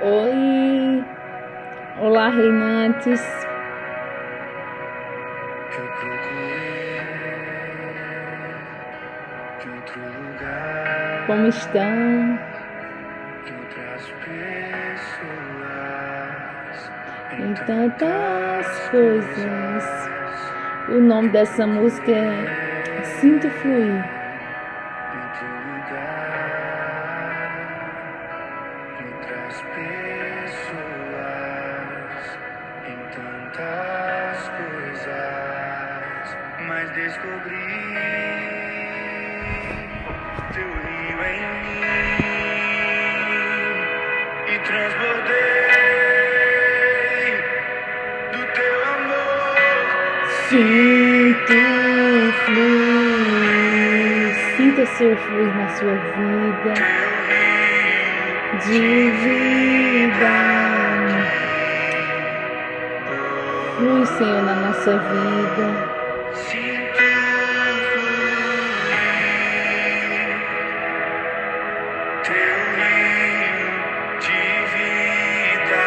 Oi, olá reinantes, Eu procurei em outro lugar, como estão? em outras pessoas, Em tantas coisas. O nome dessa música é Sinto Fluir. em outro lugar, em outras pessoas, em tantas coisas, mas descobri teu rio em mim e transbordei do teu amor. Sinto fluir. Sinta seu fluir na sua vida. De vida. Flui, Senhor, na nossa vida. Sinto fluir teu rio de vida.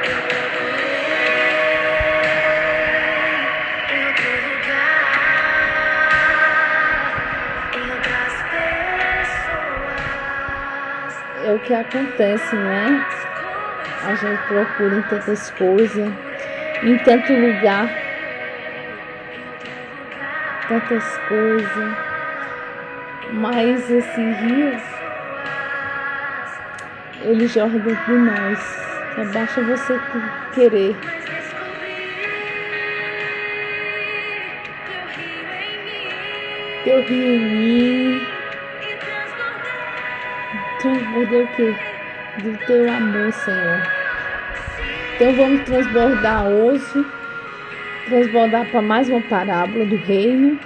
Eu procurei em outro lugar, em outras pessoas. É o que acontece, né? A gente procura em tantas coisas, em tanto lugar, tantas coisas. Mas esse rio, ele jorra dentro de nós. Só basta você querer. Teu rio em mim. Transbordei o quê? Do teu amor, Senhor. Então vamos transbordar hoje. Transbordar para mais uma parábola do reino.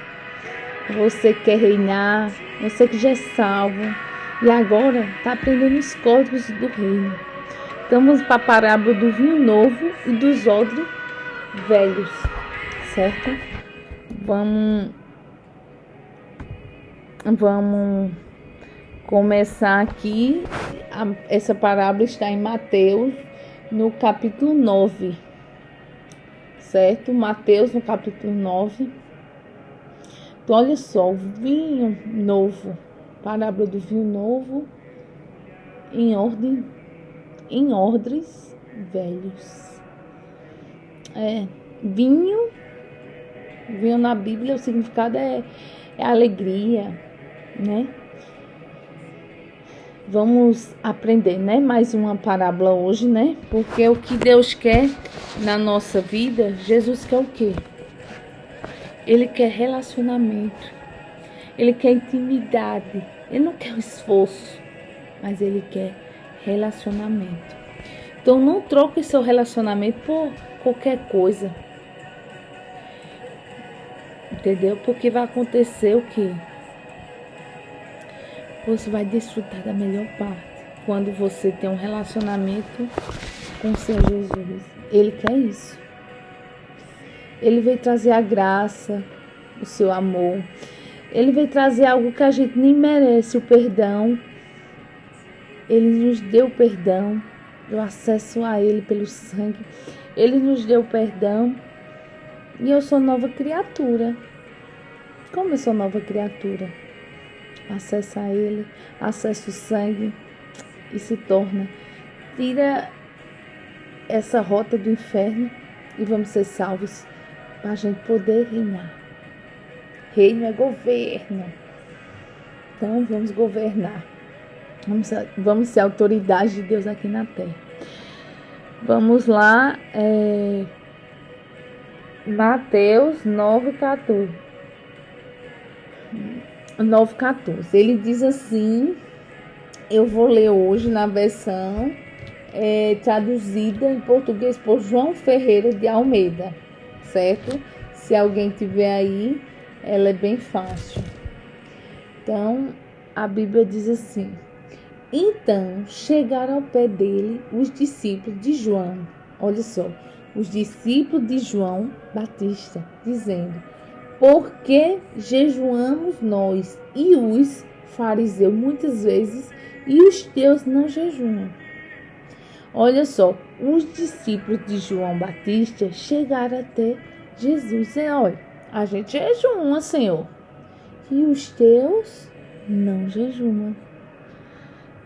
Você que quer reinar, você que já é salvo e agora está aprendendo os códigos do reino. Então vamos para a parábola do vinho novo e dos odres velhos, certo? Vamos começar aqui. Essa parábola está em Mateus, no capítulo 9, certo? Mateus, no capítulo 9. Então, olha só, o vinho novo, parábola do vinho novo em odres velhos. Vinho na Bíblia, o significado é alegria, né? Vamos aprender, né? Mais uma parábola hoje, né? Porque o que Deus quer na nossa vida, Jesus quer o quê? Ele quer relacionamento, ele quer intimidade, ele não quer esforço, mas ele quer relacionamento. Então não troque seu relacionamento por qualquer coisa, entendeu? Porque vai acontecer o quê? Você vai desfrutar da melhor parte quando você tem um relacionamento com o Senhor Jesus. Ele quer isso. Ele veio trazer a graça, o seu amor. Ele veio trazer algo que a gente nem merece, o perdão. Ele nos deu o perdão, o acesso a Ele pelo sangue. Ele nos deu o perdão e eu sou nova criatura. Como eu sou nova criatura? Acesso a Ele, acesso o sangue e se torna. Tira essa rota do inferno e vamos ser salvos. Para a gente poder reinar. Reino é governo. Então vamos governar. Vamos ser autoridade de Deus aqui na terra. Vamos lá. Mateus 9,14. 9,14. Ele diz assim. Eu vou ler hoje na versão traduzida em português por João Ferreira de Almeida. Certo? Se alguém tiver aí, ela é bem fácil. Então, a Bíblia diz assim: então chegaram ao pé dele os discípulos de João, olha só, os discípulos de João Batista, dizendo: Porque jejuamos nós e os fariseus muitas vezes, e os teus não jejuam. Olha só, os discípulos de João Batista chegaram até Jesus e olha, a gente jejuma, Senhor, e os teus não jejuam.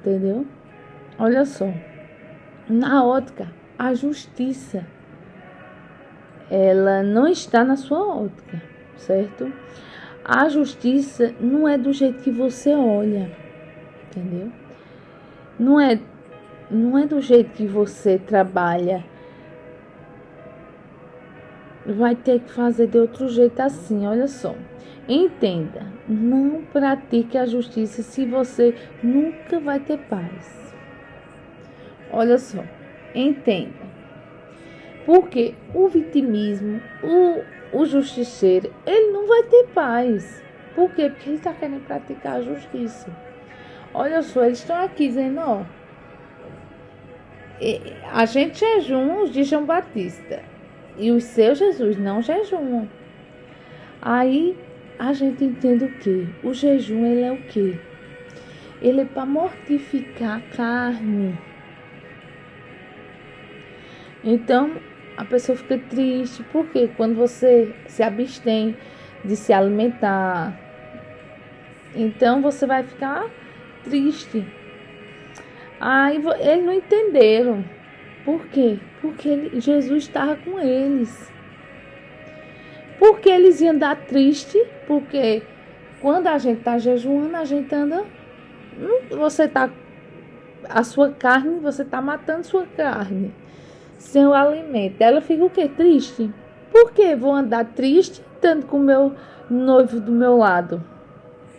Entendeu? Olha só, na ótica, a justiça, ela não está na sua ótica, certo? A justiça não é do jeito que você olha, entendeu? Não é do jeito que você trabalha. Vai ter que fazer de outro jeito assim, olha só. Entenda, não pratique a justiça se você nunca vai ter paz. Olha só, entenda. Porque o vitimismo, o justiceiro, ele não vai ter paz. Por quê? Porque ele está querendo praticar a justiça. Olha só, eles estão aqui dizendo, ó, a gente jejuma os de João Batista e os seus Jesus não jejuam. Aí a gente entende o quê? O jejum, ele é o quê? Ele é para mortificar a carne. Então, a pessoa fica triste, porque quando você se abstém de se alimentar, então você vai ficar triste. Aí eles não entenderam. Por quê? Porque Jesus estava com eles. Porque eles iam andar triste, porque quando a gente está jejuando, a gente anda, você está, a sua carne, você está matando sua carne. Sem o alimento, ela fica o quê? Triste. Por que vou andar triste estando com o meu noivo do meu lado?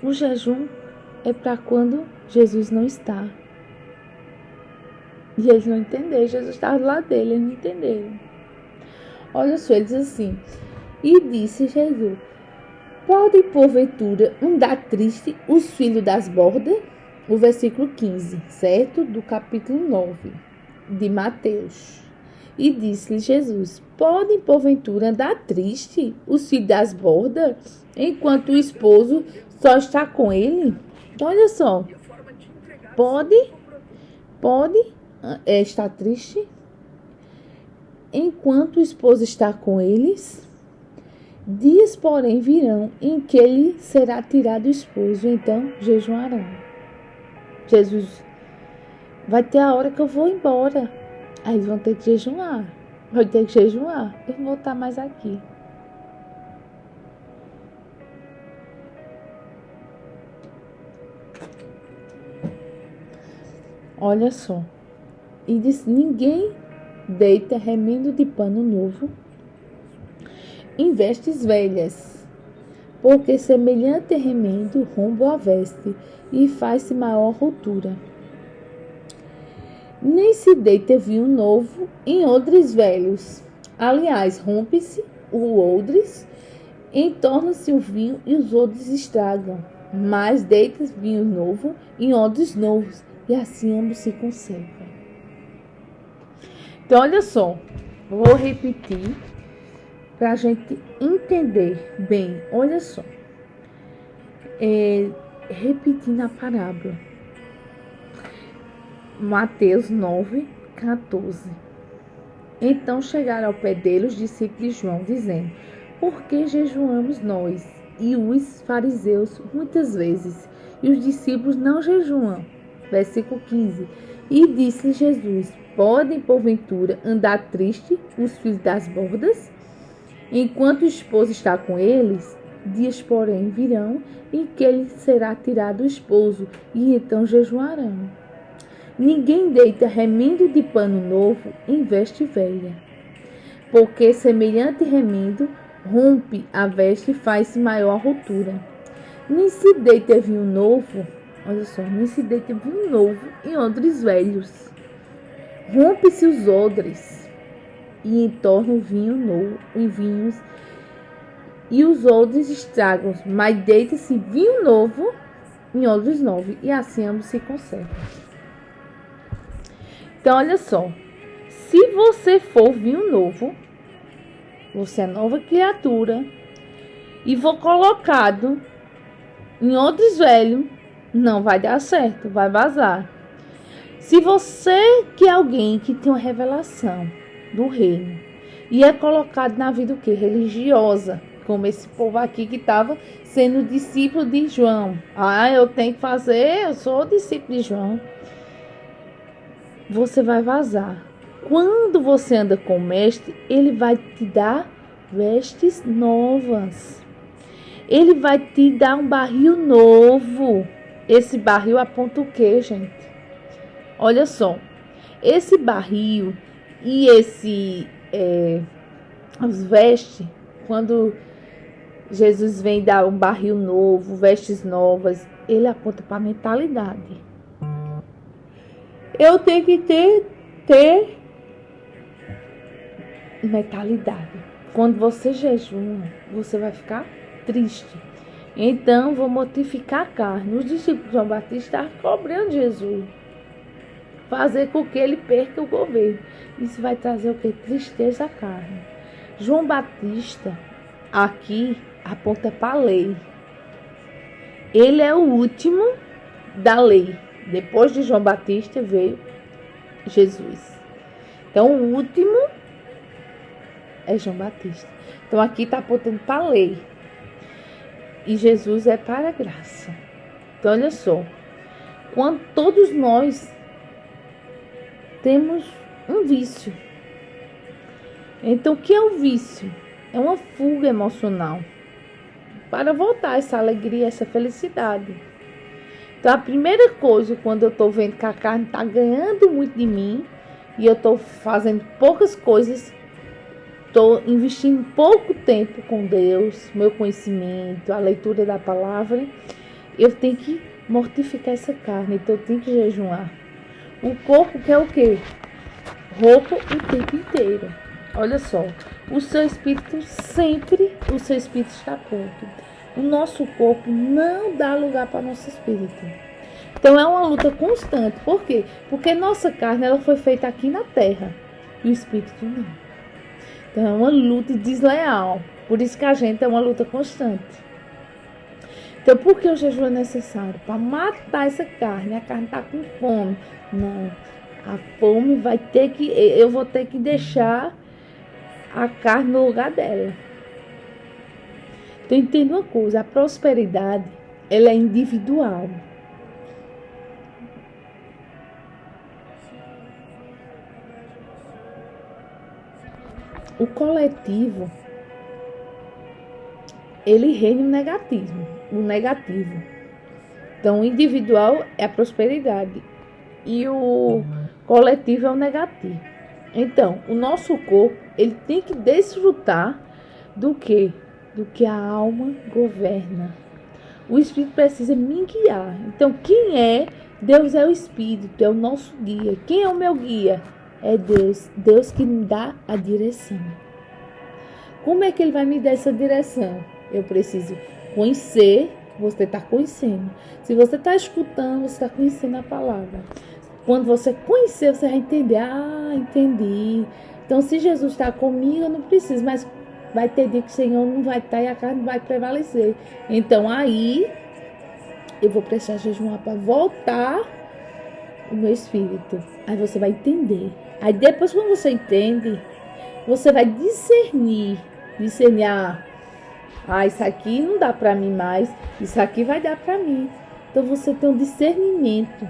O jejum é para quando Jesus não está. E eles não entenderam. Jesus estava do lado dele, eles não entenderam. Olha só, ele diz assim: e disse Jesus: pode porventura andar triste os filhos das bordas? O versículo 15, certo? Do capítulo 9 de Mateus. E disse-lhe Jesus: podem porventura andar triste os filhos das bordas, enquanto o esposo só está com ele? Então, olha só, pode estar triste enquanto o esposo está com eles. Dias, porém, virão em que ele será tirado o esposo, então jejuarão. Jesus, vai ter a hora que eu vou embora. Aí eles vão ter que jejuar. Vão ter que jejuar. Eu não vou estar mais aqui. Olha só. E disse: ninguém deita remendo de pano novo em vestes velhas, porque semelhante remendo rompe a veste e faz-se maior rotura. Nem se deita vinho novo em odres velhos. Aliás, rompe-se o odres, entorna-se o vinho e os odres estragam. Mas deita vinho novo em odres novos, e assim ambos se conservam. Então, olha só, vou repetir para a gente entender bem. Olha só, repetindo a parábola. Mateus 9, 14. Então chegaram ao pé dele os discípulos de João, dizendo: por que jejuamos nós e os fariseus muitas vezes, e os discípulos não jejuam? Versículo 15. E disse-lhe Jesus: podem porventura andar triste os filhos das bordas, enquanto o esposo está com eles? Dias, porém, virão em que ele será tirado o esposo, e então jejuarão. Ninguém deita remendo de pano novo em veste velha, porque semelhante remendo rompe a veste e faz maior a rotura. Nem se deita vinho novo, olha só, nem se deita vinho novo em odres velhos. Rompe-se os odres e entorna o vinho novo em vinhos, e os odres estragam, mas deita-se vinho novo em odres novos, e assim ambos se conservam. Então, olha só, se você for vinho novo, você é nova criatura, e for colocado em outros velhos, não vai dar certo, vai vazar. Se você que é alguém que tem uma revelação do reino e é colocado na vida o quê? Religiosa, como esse povo aqui que estava sendo discípulo de João. Ah, eu tenho que fazer, eu sou discípulo de João. Você vai vazar. Quando você anda com o mestre, ele vai te dar vestes novas. Ele vai te dar um barril novo. Esse barril aponta o quê, gente? Olha só. Esse barril e as vestes, quando Jesus vem dar um barril novo, vestes novas, ele aponta para a mentalidade. Eu tenho que ter mentalidade. Quando você jejuma, você vai ficar triste. Então, vou mortificar a carne. Os discípulos de João Batista estavam cobrando Jesus. Fazer com que ele perca o governo. Isso vai trazer o que? Tristeza à carne. João Batista, aqui, aponta para a lei. Ele é o último da lei. Depois de João Batista veio Jesus. Então, o último é João Batista. Então, aqui está apontando para a lei. E Jesus é para a graça. Então, olha só. Quando todos nós temos um vício. Então, o que é o vício? É uma fuga emocional. Para voltar essa alegria, essa felicidade. Então, a primeira coisa, quando eu estou vendo que a carne está ganhando muito de mim, e eu estou fazendo poucas coisas, estou investindo pouco tempo com Deus, meu conhecimento, a leitura da palavra, eu tenho que mortificar essa carne, então eu tenho que jejuar. O corpo quer o quê? Roupa o tempo inteiro. Olha só, o seu espírito está pronto. O nosso corpo não dá lugar para o nosso espírito. Então é uma luta constante. Por quê? Porque nossa carne ela foi feita aqui na terra e o espírito não. Então é uma luta desleal. Por isso que a gente é uma luta constante. Então por que o jejum é necessário? Para matar essa carne. A carne está com fome. Não. A fome vai ter que... Eu vou ter que deixar a carne no lugar dela. Então entenda uma coisa. A prosperidade ela é individual. O coletivo, ele reina no negativo. Então, o individual é a prosperidade e o coletivo é o negativo. Então, o nosso corpo, ele tem que desfrutar do quê? Do que a alma governa. O Espírito precisa me guiar. Então, quem é? Deus é o Espírito, é o nosso guia. Quem é o meu guia? É Deus. Deus que me dá a direção. Como é que Ele vai me dar essa direção? Eu preciso conhecer. Você está conhecendo. Se você está escutando, você está conhecendo a palavra. Quando você conhecer, você vai entender. Ah, entendi. Então, se Jesus está comigo, eu não preciso. Mas vai ter dia que o Senhor não vai estar e a carne vai prevalecer. Então, aí, eu vou precisar jejuar para voltar o meu espírito. Aí você vai entender. Aí depois, quando você entende, você vai discernir, isso aqui não dá para mim mais, isso aqui vai dar para mim. Então você tem um discernimento.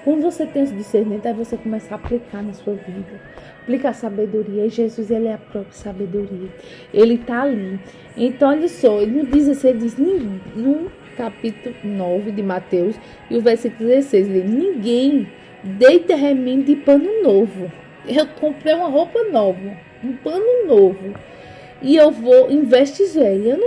Quando você tem esse discernimento, aí você começa a aplicar na sua vida. Aplicar a sabedoria. E Jesus, ele é a própria sabedoria. Ele está ali. Então, olha só, ele não diz assim, ele diz no capítulo 9 de Mateus, e o versículo 16, ele diz, ninguém deita remendo de pano novo. Eu comprei uma roupa nova, um pano novo, e eu vou em vestes velhas.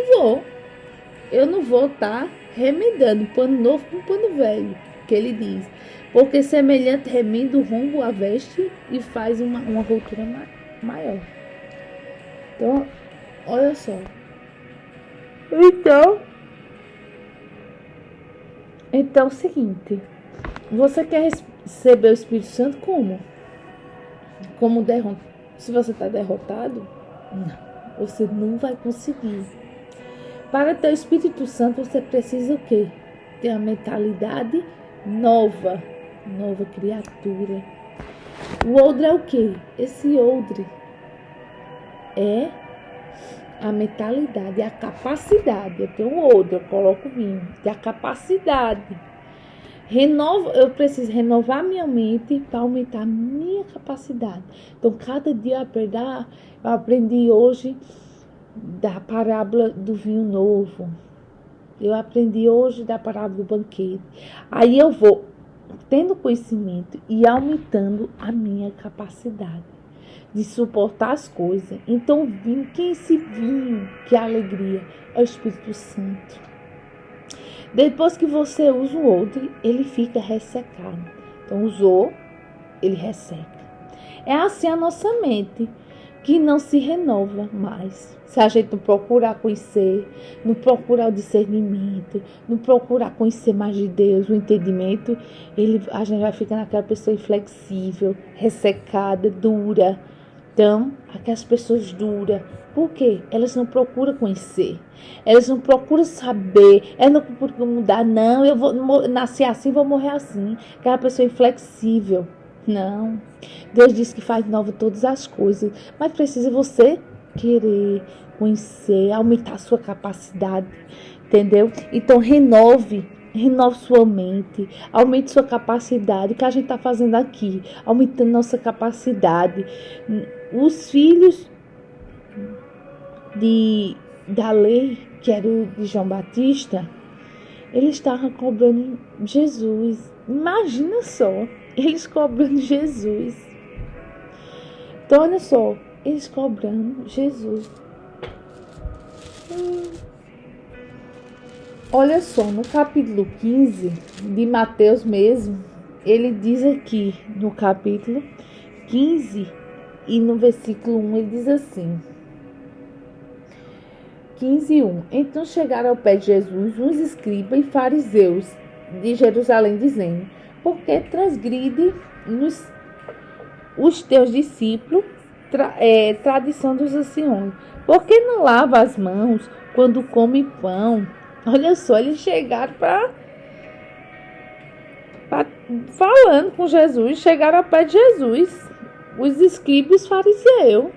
Eu não vou estar remendando pano novo com pano velho, que ele diz. Porque semelhante remendo rompe a veste e faz uma rotura maior. Então, olha só. Então é o seguinte. Você quer receber o Espírito Santo como? Se você está derrotado, não. Você não vai conseguir. Para ter o Espírito Santo, você precisa o quê? Ter a mentalidade nova, nova criatura. O odre é o quê? Esse odre é a mentalidade, a capacidade. Eu tenho um odre, eu coloco vinho, tem a capacidade. Eu preciso renovar minha mente para aumentar a minha capacidade. Então, cada dia eu aprendi hoje da parábola do vinho novo. Eu aprendi hoje da parábola do banquete. Aí eu vou tendo conhecimento e aumentando a minha capacidade de suportar as coisas. Então, vinho, quem é esse vinho? Que alegria! É o Espírito Santo. Depois que você usa o odre, ele fica ressecado. Então, usou, ele resseca. É assim a nossa mente, que não se renova mais. Se a gente não procurar conhecer, não procurar o discernimento, não procurar conhecer mais de Deus, o entendimento, a gente vai ficar naquela pessoa inflexível, ressecada, dura. Então, aquelas pessoas duras, por quê? Elas não procuram conhecer, elas não procuram saber, elas não procuram mudar, não, eu vou nascer assim, vou morrer assim. Aquela pessoa inflexível, não. Deus diz que faz nova todas as coisas, mas precisa você querer conhecer, aumentar a sua capacidade, entendeu? Então, renove sua mente, aumente sua capacidade, o que a gente está fazendo aqui, aumentando nossa capacidade. Os filhos da lei, que era o de João Batista, eles estavam cobrando Jesus. Imagina só, eles cobrando Jesus. Então, olha só, eles cobrando Jesus. Olha só, no capítulo 15 de Mateus mesmo, ele diz aqui no capítulo 15 e no versículo 1, ele diz assim, 15:1. Então chegaram ao pé de Jesus uns escribas e fariseus de Jerusalém, dizendo: por que transgride os teus discípulos tradição dos anciões? Por que não lava as mãos quando come pão? Olha só, eles chegaram falando com Jesus, chegaram ao pé de Jesus, os escribas e fariseus,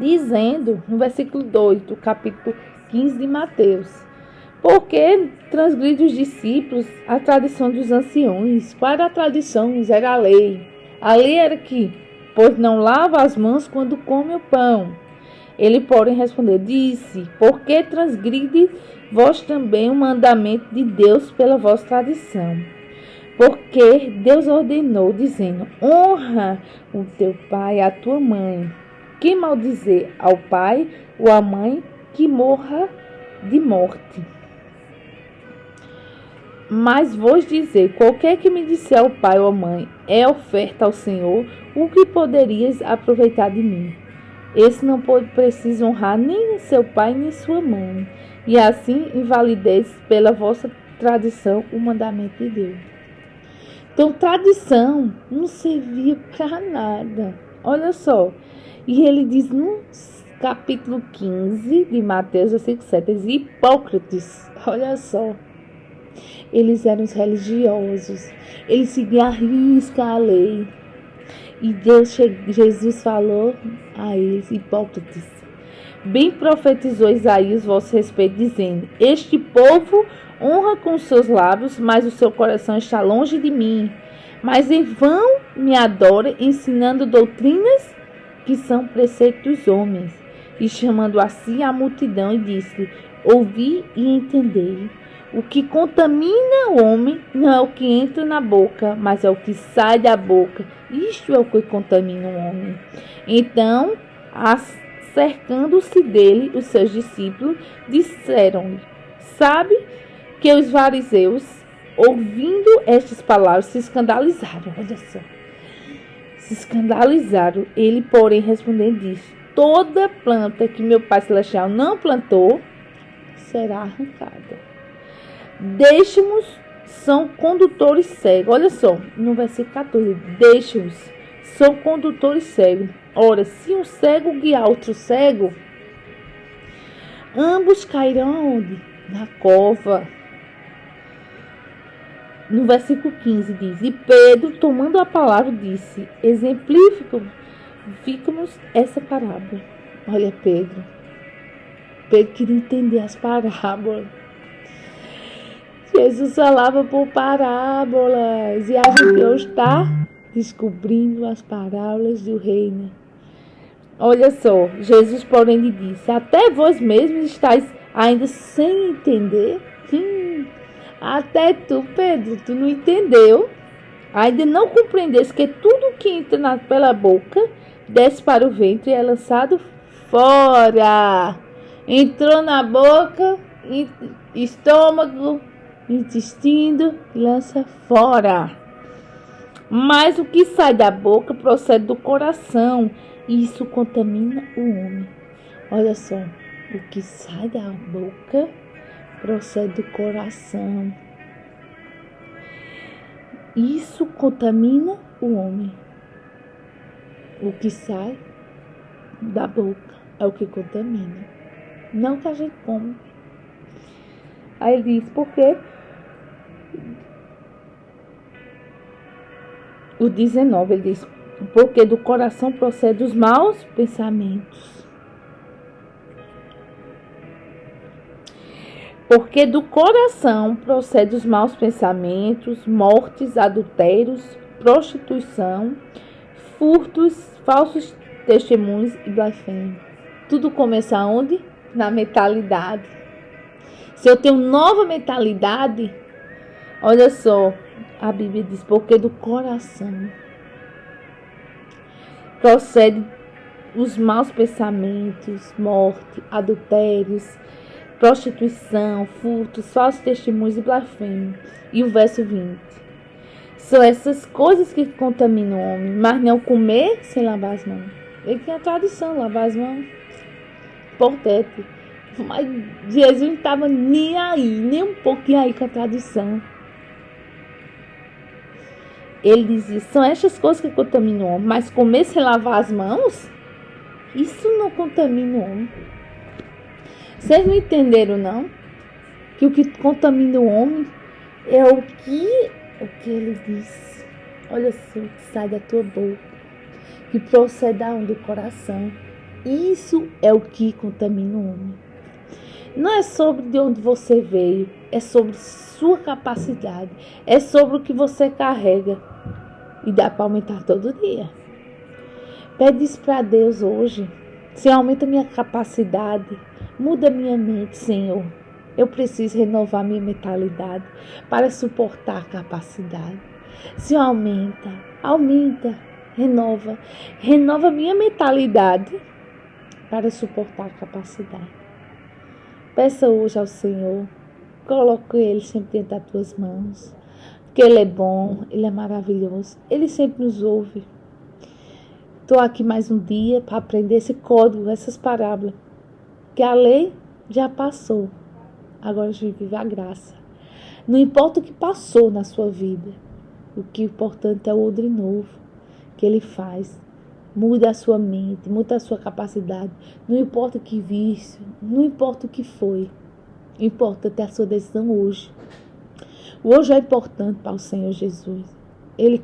dizendo, no versículo 2 do capítulo 15 de Mateus: porque transgride os discípulos a tradição dos anciões? Qual era a tradição? Era a lei. A lei era que, pois não lava as mãos quando come o pão. Ele, porém, respondeu, disse: por que transgride vós também o mandamento de Deus pela vossa tradição? Porque Deus ordenou, dizendo: honra o teu pai e a tua mãe. Que maldizer ao pai ou à mãe, que morra de morte. Mas vos dizer: qualquer que me disser ao pai ou à mãe, é oferta ao Senhor, o que poderias aproveitar de mim? Esse não precisa honrar nem seu pai nem sua mãe, e assim invalidez pela vossa tradição o mandamento de Deus. Então, tradição não servia para nada. Olha só. E ele diz no capítulo 15 de Mateus, versículo 7, hipócritas. Olha só. Eles eram os religiosos. Eles seguiam à risca a lei. E Jesus falou a eles, hipócritas. Bem profetizou Isaías vosso respeito, dizendo: este povo honra com seus lábios, mas o seu coração está longe de mim. Mas em vão me adora, ensinando doutrinas que são preceitos dos homens. E chamando a si a multidão, e disse: ouvi e entendei. O que contamina o homem não é o que entra na boca, mas é o que sai da boca. Isto é o que contamina o homem. Então, cercando-se dele, os seus discípulos disseram-lhe: sabe que os fariseus, ouvindo estas palavras, se escandalizaram. Olha só. Se escandalizaram. Ele, porém, respondendo, disse: toda planta que meu Pai Celestial não plantou será arrancada. Deixe-nos, são condutores cegos. Olha só, no versículo 14. Deixe-os, são condutores cegos. Ora, se um cego guiar outro cego, Ambos cairão aonde? Na cova. No versículo 15 diz: E Pedro, tomando a palavra, disse: Exemplificamos essa parábola. Olha, Pedro queria entender as parábolas. Jesus falava por parábolas. E a gente hoje está descobrindo as parábolas do reino. Olha só, Jesus, porém, lhe disse: Até vós mesmos estáis ainda sem entender? Até tu, Pedro, tu não entendeu? Ainda não compreendeste que tudo que entra pela boca desce para o ventre e é lançado fora. Entrou na boca, estômago, intestino, lança fora. Mas o que sai da boca procede do coração, e isso contamina o homem. Olha só, o que sai da boca procede do coração. Isso contamina o homem. O que sai da boca é o que contamina. Não que a gente come. Aí ele diz, por quê? O 19, ele diz, porque do coração procede os maus pensamentos. Porque do coração procede os maus pensamentos, mortes, adultérios, prostituição, furtos, falsos testemunhos e blasfêmia. Tudo começa onde? Na mentalidade. Se eu tenho nova mentalidade, olha só, a Bíblia diz, porque do coração procede os maus pensamentos, morte, adultérios, prostituição, furtos, falsos testemunhos e blasfêmia. E o verso 20. São essas coisas que contaminam o homem, mas não comer sem lavar as mãos. Ele tem a tradição, lavar as mãos. Importante. Mas Jesus não estava nem aí, nem um pouquinho aí com a tradição. Ele dizia, são essas coisas que contaminam o homem, mas comer sem lavar as mãos, isso não contamina o homem. Vocês não entenderam, não? Que o que contamina o homem é o que ele diz. Olha só, o que sai da tua boca, que procede do coração. Isso é o que contamina o homem. Não é sobre de onde você veio, é sobre sua capacidade, é sobre o que você carrega. E dá para aumentar todo dia. Pede isso para Deus hoje. Senhor, aumenta minha capacidade. Muda minha mente, Senhor. Eu preciso renovar minha mentalidade para suportar a capacidade. Senhor, aumenta, renova minha mentalidade para suportar a capacidade. Peça hoje ao Senhor, coloque Ele sempre dentro das tuas mãos, porque Ele é bom, Ele é maravilhoso, Ele sempre nos ouve. Estou aqui mais um dia para aprender esse código, essas parábolas, que a lei já passou, agora a gente vive a graça. Não importa o que passou na sua vida, o que é importante é o odre novo que Ele faz. Muda a sua mente, muda a sua capacidade. Não importa o que vício, não importa o que foi. O importante é a sua decisão hoje. O hoje é importante para o Senhor Jesus. Ele